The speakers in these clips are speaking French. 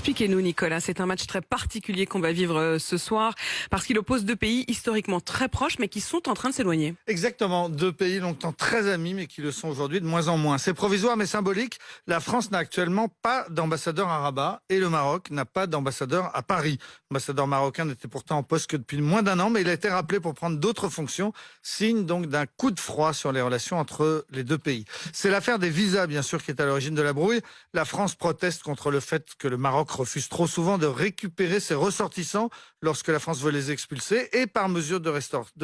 Expliquez-nous, Nicolas, c'est un match très particulier qu'on va vivre ce soir parce qu'il oppose deux pays historiquement très proches mais qui sont en train de s'éloigner. Exactement, deux pays longtemps très amis mais qui le sont aujourd'hui de moins en moins. C'est provisoire mais symbolique. La France n'a actuellement pas d'ambassadeur à Rabat et le Maroc n'a pas d'ambassadeur à Paris. L'ambassadeur marocain n'était pourtant en poste que depuis moins d'un an, mais il a été rappelé pour prendre d'autres fonctions, signe donc d'un coup de froid sur les relations entre les deux pays. C'est l'affaire des visas bien sûr qui est à l'origine de la brouille. La France proteste contre le fait que le Maroc refuse trop souvent de récupérer ses ressortissants lorsque la France veut les expulser. Et par mesure de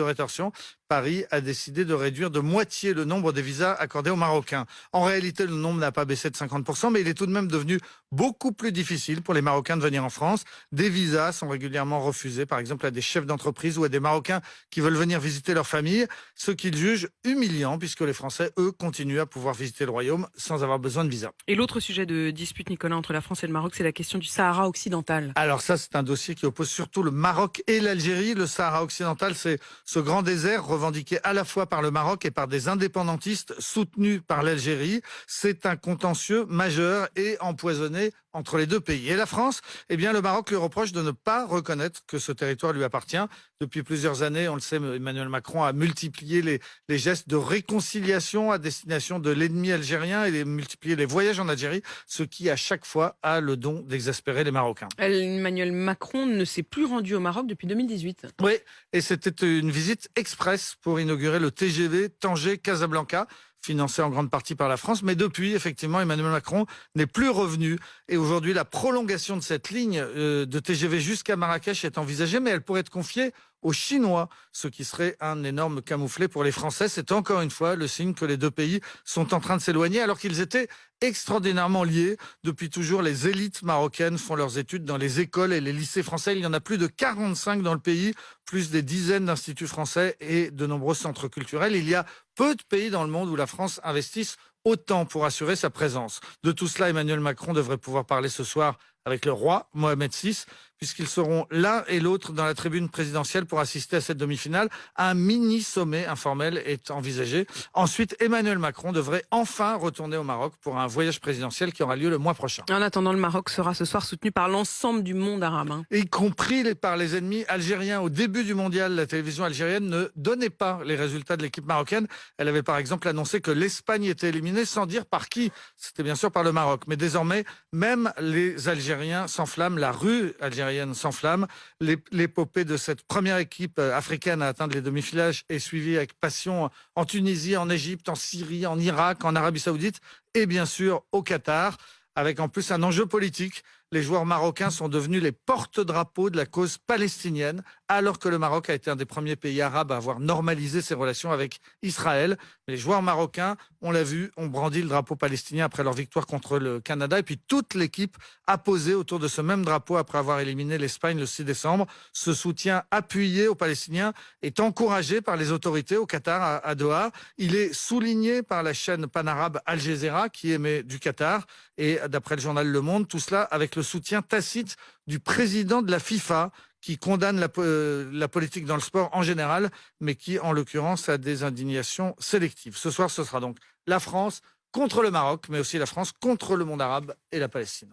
rétorsion, Paris a décidé de réduire de moitié le nombre des visas accordés aux Marocains. En réalité, le nombre n'a pas baissé de 50%, mais il est tout de même devenu beaucoup plus difficile pour les Marocains de venir en France. Des visas sont régulièrement refusés, par exemple à des chefs d'entreprise ou à des Marocains qui veulent venir visiter leur famille, ce qu'ils jugent humiliant puisque les Français, eux, continuent à pouvoir visiter le royaume sans avoir besoin de visa. Et l'autre sujet de dispute, Nicolas, entre la France et le Maroc, c'est la question du Sahara occidental. Alors ça, c'est un dossier qui oppose surtout le Maroc et l'Algérie. Le Sahara occidental, c'est ce grand désert revendiqué à la fois par le Maroc et par des indépendantistes soutenus par l'Algérie. C'est un contentieux majeur et empoisonné entre les deux pays. Et la France, eh bien, le Maroc lui reproche de ne pas reconnaître que ce territoire lui appartient. Depuis plusieurs années, on le sait, Emmanuel Macron a multiplié les gestes de réconciliation à destination de l'ennemi algérien et multiplié les voyages en Algérie, ce qui, à chaque fois, a le don d'exaspérer les Marocains. Emmanuel Macron ne s'est plus rendu au Maroc depuis 2018. Oui, et c'était une visite express pour inaugurer le TGV Tanger-Casablanca, financé en grande partie par la France. Mais depuis, effectivement, Emmanuel Macron n'est plus revenu. Et aujourd'hui, la prolongation de cette ligne de TGV jusqu'à Marrakech est envisagée, mais elle pourrait être confiée aux Chinois, ce qui serait un énorme camouflet pour les Français. C'est encore une fois le signe que les deux pays sont en train de s'éloigner alors qu'ils étaient extraordinairement liés. Depuis toujours, les élites marocaines font leurs études dans les écoles et les lycées français. Il y en a plus de 45 dans le pays, plus des dizaines d'instituts français et de nombreux centres culturels. Il y a peu de pays dans le monde où la France investisse autant pour assurer sa présence. De tout cela, Emmanuel Macron devrait pouvoir parler ce soir avec le roi Mohamed VI, puisqu'ils seront l'un et l'autre dans la tribune présidentielle pour assister à cette demi-finale. Un mini-sommet informel est envisagé. Ensuite, Emmanuel Macron devrait enfin retourner au Maroc pour un voyage présidentiel qui aura lieu le mois prochain. En attendant, le Maroc sera ce soir soutenu par l'ensemble du monde arabe. Y compris par les ennemis algériens. Au début du mondial, la télévision algérienne ne donnait pas les résultats de l'équipe marocaine. Elle avait par exemple annoncé que l'Espagne était éliminée sans dire par qui. C'était bien sûr par le Maroc. Mais désormais, même les Algériens s'enflamment, la rue algérienne s'enflamme. L'épopée de cette première équipe africaine à atteindre les demi-finales est suivie avec passion en Tunisie, en Égypte, en Syrie, en Irak, en Arabie Saoudite et bien sûr au Qatar, avec en plus un enjeu politique. Les joueurs marocains sont devenus les porte-drapeaux de la cause palestinienne, alors que le Maroc a été un des premiers pays arabes à avoir normalisé ses relations avec Israël. Mais les joueurs marocains, on l'a vu, ont brandi le drapeau palestinien après leur victoire contre le Canada. Et puis toute l'équipe a posé autour de ce même drapeau après avoir éliminé l'Espagne le 6 décembre. Ce soutien appuyé aux Palestiniens est encouragé par les autorités au Qatar, à Doha. Il est souligné par la chaîne panarabe Al Jazeera qui émet du Qatar. Et d'après le journal Le Monde, tout cela avec le soutien tacite du président de la FIFA qui condamne la politique dans le sport en général, mais qui, en l'occurrence, a des indignations sélectives. Ce soir, ce sera donc la France contre le Maroc, mais aussi la France contre le monde arabe et la Palestine.